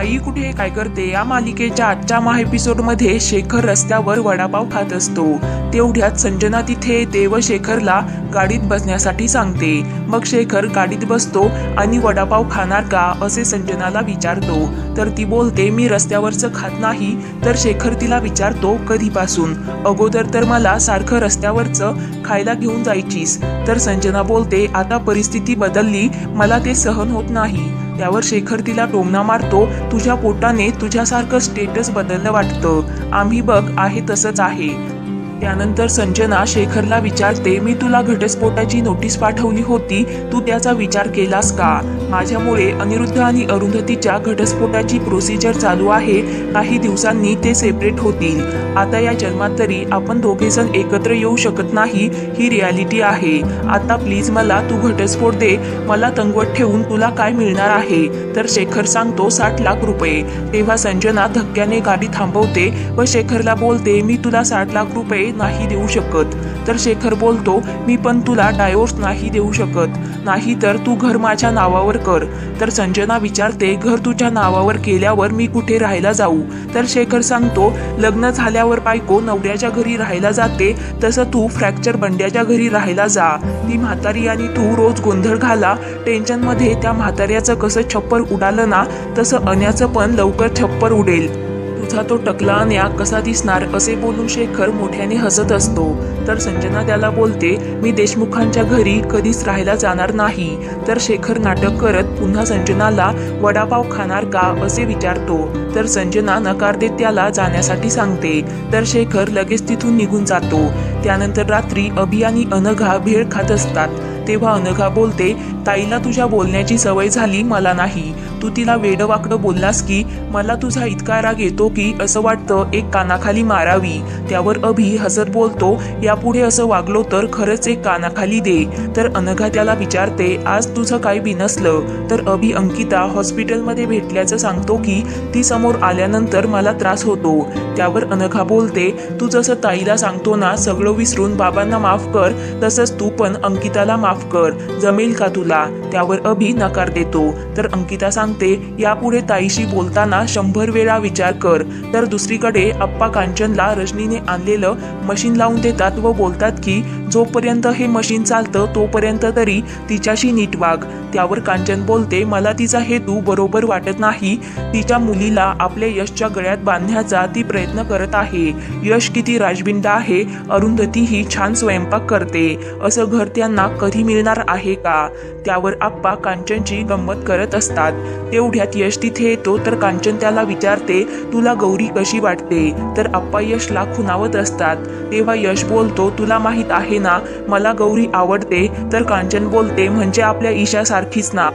आई कुठे काय करते या मालिकेच्या आजच्या एपिसोडमध्ये शेखर रस्त्यावर वडापाव खात असतो। तेवढ्यात संजना तिथे येते व शेखरला गाडीत बसण्यासाठी सांगते। मग शेखर गाडीत बसतो आणि वडापाव खाणार का असे संजनाला विचारतो, तर ती बोलते मी रस्त्यावरचं खात नाही। तर शेखर तिला विचारतो कधीपासून, अगोदर तर मला सारखं रस्त्यावरचं खायला घेऊन जायचीस। तर संजना बोलते आता परिस्थिती बदलली, मला ते सहन होत नाही। त्यावर शेखर तिला टोमणा मारतो, तुझ्या पोटाने तुझ्यासारखं स्टेटस बदललं वाटतं, आम्ही बघ आहे तसंच आहे। त्यानंतर संजना शेखरला विचारते मी तुला घटस्फोटाची नोटीस पाठवली होती, तू त्याचा विचार केलास का? माझ्यामुळे अनिरुद्ध आणि अरुंधतीच्या घटस्फोटाची प्रोसिजर चालू आहे, काही दिवसांनी ते सेपरेट होतील। आता या जन्मात तरी आपण दोघेजण एकत्र येऊ शकत नाही, ही रियालिटी आहे। आता प्लीज मला तू घटस्फोट दे, मला तंगवत ठेवून तुला काय मिळणार आहे? तर शेखर सांगतो 60 लाख रुपये। तेव्हा संजना धक्क्याने गाडी थांबवते व शेखरला बोलते मी तुला 60 लाख रुपये नाही देऊ शकत। तर शेखर बोलतो मी पण तुला डायव्होर्स नाही देऊ शकत, नाही तर तू घर माझ्या नावावर कर। तर संजना विचारते घर तुझ्या नावावर केल्यावर मी कुठे राहायला जाऊ? तर शेखर सांगतो लग्न झाल्यावर बायको नवऱ्याच्या घरी राहायला जाते, तसं तू फ्रॅक्चर बंड्याच्या घरी राहायला जा। ती म्हातारी आणि तू रोज गोंधळ घाला, टेन्शन मध्ये त्या म्हाताऱ्याचं कसं छप्पर उडालं ना, तसं अन्याचं पण लवकर छप्पर उडेल। तुझा तो टकला अन्या कसा दिसणार असे बोलून शेखर मोठ्याने हसत असतो। तर संजना त्याला बोलते मी देशमुखांच्या घरी कधीच राहायला जाणार नाही। तर शेखर नाटक करत पुन्हा संजनाला वडापाव खाणार का असे विचारतो। तर संजना नकार देत त्याला जाण्यासाठी सांगते। तर शेखर लगेच तिथून निघून जातो। त्यानंतर रात्री अभि आणि अनघा भेळ खात असतात। तेव्हा अनघा बोलते ताईला तुझ्या बोलण्याची सवय झाली, मला नाही। तू तिला वेडवाकडं बोललास की मला तुझा इतका राग येतो की असं वाटतं एक कानाखाली मारावी। त्यावर अभि हसत बोलतो यापुढे असं वागलो तर खरंच एक कानाखाली दे। तर अनघा त्याला विचारते आज तुझं काही बिनसलं? तर अभि अंकिता हॉस्पिटलमध्ये भेटल्याचं सांगतो की ती समोर आल्यानंतर मला त्रास होतो। त्यावर अनघा बोलते तू जसं ताईला सांगतो ना सगळं विसरून बाबांना माफ कर, तसंच तू पण अंकिताला माफ कर, जमेल का तुला? त्यावर अभि नकार देतो। तर अंकिता सांगते यापुढे ताईशी बोलताना 100 वेळा विचार कर। तर दुसरीकडे अप्पा कांचनला रजनीने आणलेलं मशीन लावून देतात व बोलतात की जोपर्यंत हे मशीन चालतं तोपर्यंत तरी तिच्याशी नीट वाग। त्यावर कांचन बोलते मला तिचा हेतू बरोबर वाटत नाही, तिच्या मुलीला आपल्या यशच्या गळ्यात बांधण्याचा ती प्रयत्न करत आहे। यश किती राजबिंडा आहे, अरुंधती ही छान स्वयंपाक करते, असं घर त्यांना कधी मिळणार आहे का? त्यावर आप्पा कांचनची गंमत करत असतात। तेवढ्यात यश तिथे येतो। तर कांचन त्याला विचारते तुला गौरी कशी वाटते? तर आप्पा यशला खुणावत असतात। तेव्हा यश बोलतो तुला माहित आहे ना मला गौरी आवडते। तर कांचन बोलते म्हणजे आपल्या ईशा सारखीच ना?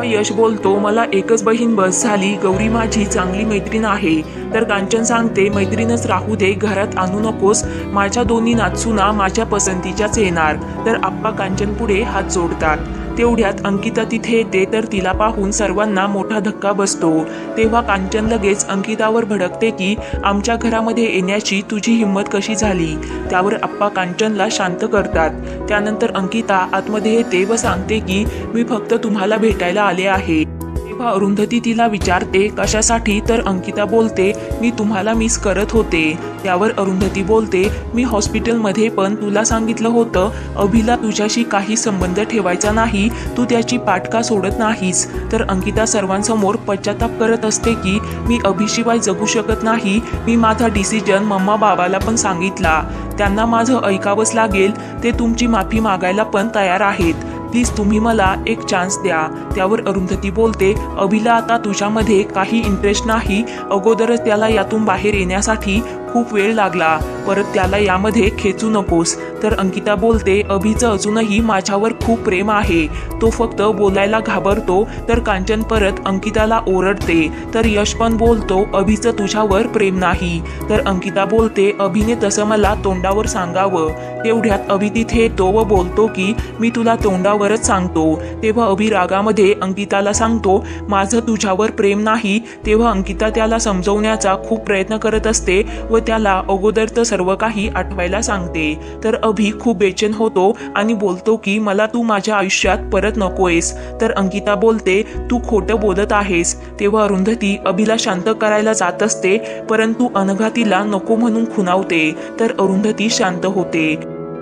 यश बोलतो मला एकच बहीण बस झाली, गौरी माझी चांगली मैत्रीण आहे। तर कांचन सांगते मैत्रीणच राहू दे, घरात आणू नकोस, माझ्या दोन्ही नातसूना माझ्या पसंतीच्याच येणार। तर आप्पा कांचन पुढे हात जोडतात। तेवढ्यात अंकिता तिथे येते। तर तिला पाहून सर्वांना मोठा धक्का बसतो। तेव्हा कांचन लगेच अंकितावर भडकते की आमच्या घरामध्ये येण्याची तुझी हिंमत कशी झाली? त्यावर आप्पा कांचनला शांत करतात। त्यानंतर अंकिता आतमध्ये येते व सांगते की मी फक्त तुम्हाला भेटायला आले आहे। तेव्हा अरुंधती तिला विचारते कशासाठी? तर अंकिता बोलते मी तुम्हाला मिस करत होते। त्यावर अरुंधती बोलते मी हॉस्पिटलमध्ये पण तुला सांगितलं होतं अभिला तुझ्याशी काही संबंध ठेवायचा नाही, तू त्याची पाठ का सोडत नाहीस? तर अंकिता सर्वांसमोर पश्चाताप करत असते की मी अभिशिवाय जगू शकत नाही, मी माझा डिसिजन मम्मा बाबाला पण सांगितला, त्यांना माझं ऐकावंच लागेल, ते तुमची माफी मागायला पण तयार आहेत, प्लीज तुम्ही मला एक चान्स द्या। त्यावर अरुंधती बोलते अभिला आता तुझ्यामध्ये काही इंटरेस्ट नाही, अगोदरच त्याला यातून बाहेर येण्यासाठी खूप वेळ लागला, परत त्याला यामध्ये खेचू नकोस। तर अंकिता बोलते अभिचं अजूनही माझ्यावर खूप प्रेम आहे, तो फक्त बोलायला घाबरतो। तर कांचन परत अंकिताला ओरडते। तर यश पण बोलतो अभिचं तुझ्यावर प्रेम नाही। तर अंकिता बोलते अभिने तसं मला तोंडावर सांगावं। तेवढ्यात अभि तिथे येतो व बोलतो की मी तुला तोंडावरच सांगतो। तेव्हा अभि रागामध्ये अंकिताला सांगतो माझं तुझ्यावर प्रेम नाही। तेव्हा अंकिता त्याला समजवण्याचा खूप प्रयत्न करत असते व त्याला अगोदरचं सर्व काही आठवायला सांगते। तर अभि खूप बेचैन होतो आणि बोलतो की मला तू माझ्या आयुष्यात परत नकोयस। तर अंकिता बोलते तू खोटं बोलत आहेस। तेव्हा अरुंधती अभिला शांत करायला जात असते, परंतु अनघा तिला नको म्हणून खुणावते। तर अरुंधती शांत होते।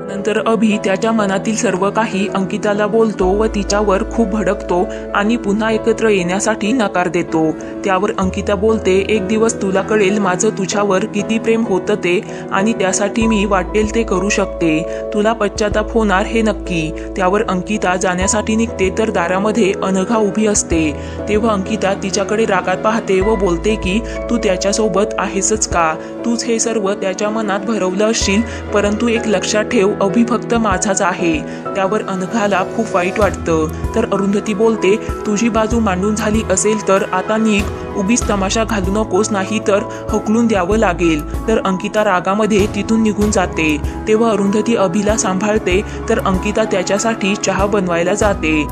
नंतर अभि त्याच्या मनातील सर्व काही अंकिताला बोलतो व तिच्यावर खूप भडकतो आणि पुन्हा एकत्र येण्यासाठी नकार देतो। त्यावर अंकिता बोलते एक दिवस तुला कळेल माझं तुझ्यावर किती प्रेम होतं ते, आणि त्यासाठी मी वाटेल ते करू शकते। तुला पश्चाताप होणार हे नक्की। त्यावर अंकिता जाण्यासाठी निघते तर दारामध्ये अनघा उभी असते। तेव्हा अंकिता तिच्याकडे रागात पाहते व बोलते की तू त्याच्यासोबत आहेसच का? तूच हे सर्व त्याच्या मनात भरवलं असशील, परंतु एक लक्षात ठेव अभि फक्त माझाच आहे। त्यावर अनघाला खूप वाईट वाटतं। तर अरुंधती बोलते तुझी बाजू मांडून झाली असेल तर आता निघ, उगीच तमाशा घालू नकोस, नाही तर हकलून द्यावं लागेल। तर अंकिता रागामध्ये तिथून निघून जाते। तेव्हा अरुंधती अभिला सांभाळते तर अंकिता त्याच्यासाठी चहा बनवायला जाते।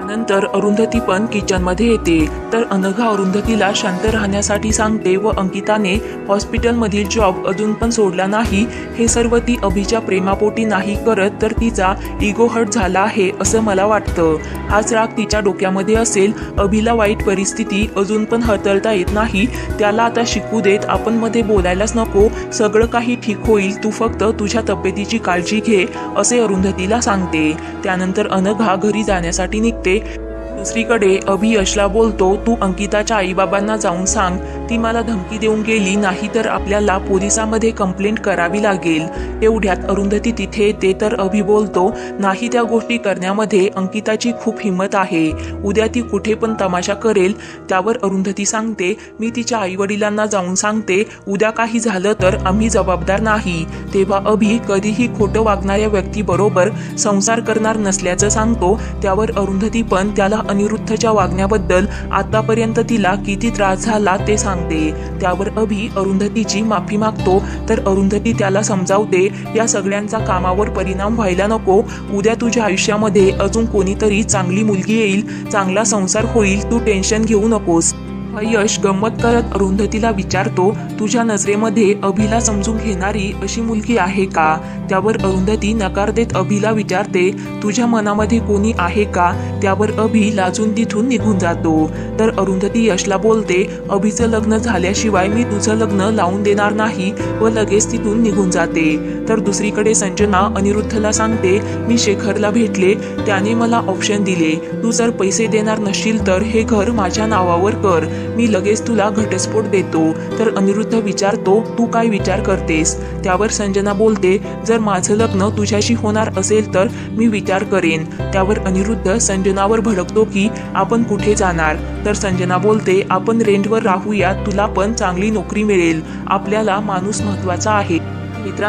नंतर अरुंधती पण किचन मध्ये येते। तर अनघा अरुंधतीला शांत राहण्यासाठी सांगते व अंकिताने हॉस्पिटल मधील जॉब अजून पण सोडला नाही, हे सर्व ती अभिच्या प्रेमापोटी नाही करत, तर तिचा इगो हर्ट झाला आहे असं मला वाटतं। हाच राग तिच्या डोक्यामध्ये असेल। अभिला वाईट परिस्थिती अजून पण हाताळता येत नाही, त्याला आता शिकू देत, आपण मध्ये बोलायलाच नको, सगळं काही ठीक होईल, तू फक्त तुझ्या तब्येतीची काळजी घे असे अरुंधतीला सांगते। त्यानंतर अनघा घरी जाण्यासाठी निघते। दुसरीकडे अभि यशला बोलतो तू अंकिताच्या आईबाबांना जाऊन सांग, ती मला धमकी देऊन गेली, नाही तर आपल्याला पोलिसांमध्ये कंप्लेंट करावी लागेल। एवढ्यात अरुंधती तिथे येते तर अभि बोलतो नाही, त्या गोष्टी करण्यामध्ये अंकिताची खूप हिंमत आहे, उद्या ती कुठे पण तमाशा करेल। त्यावर अरुंधती सांगते मी तिच्या आई वडिलांना जाऊन सांगते, उद्या काही झालं तर आम्ही जबाबदार नाही। तेव्हा अभि कधीही खोटं वागणाऱ्या व्यक्तीबरोबर संसार करणार नसल्याचं सांगतो। त्यावर अरुंधती पण त्याला अनिरुद्धच्या वागण्याबद्दल आतापर्यंत तिला किती त्रास झाला ते सांगते। त्यावर अभि अरुंधतीची माफी मागतो। तर अरुंधती त्याला समजावते या सगळ्यांचा कामावर परिणाम व्हायला नको, उद्या तुझ्या आयुष्यामध्ये अजून कोणीतरी चांगली मुलगी येईल, चांगला संसार होईल, तू टेन्शन घेऊ नकोस। यश गंमत करत अरुंधतीला विचारतो तुझ्या नजरेमध्ये अभिला समजून घेणारी अशी मुलगी आहे का? त्यावर अरुंधती नकार देत अभिला विचारते तुझ्या मनामध्ये कोणी आहे का? त्यावर अभि लाजून तिथून निघून जातो। तर अरुंधती यशला बोलते अभिचं लग्न झाल्याशिवाय मी तुझं लग्न लावून देणार नाही व लगेच तिथून निघून जाते। तर दुसरीकडे संजना अनिरुद्धला सांगते मी शेखरला भेटले, त्याने मला ऑप्शन दिले, तू जर पैसे देणार नसशील तर हे घर माझ्या नावावर कर, मी लगेच तुला घटस्फोट देतो। तर अनिरुद्ध विचारतो तू काय विचार करतेस? त्यावर संजना बोलते जर माझं लग्न तुझ्याशी होणार असेल तर मी विचार करेन। त्यावर अनिरुद्ध संजनावर भडकतो की आपण कुठे जाणार? तर संजना बोलते आपण रेंटवर राहूया, तुला पण चांगली नोकरी मिळेल, आपल्याला माणूस महत्वाचा आहे। मित्रांनो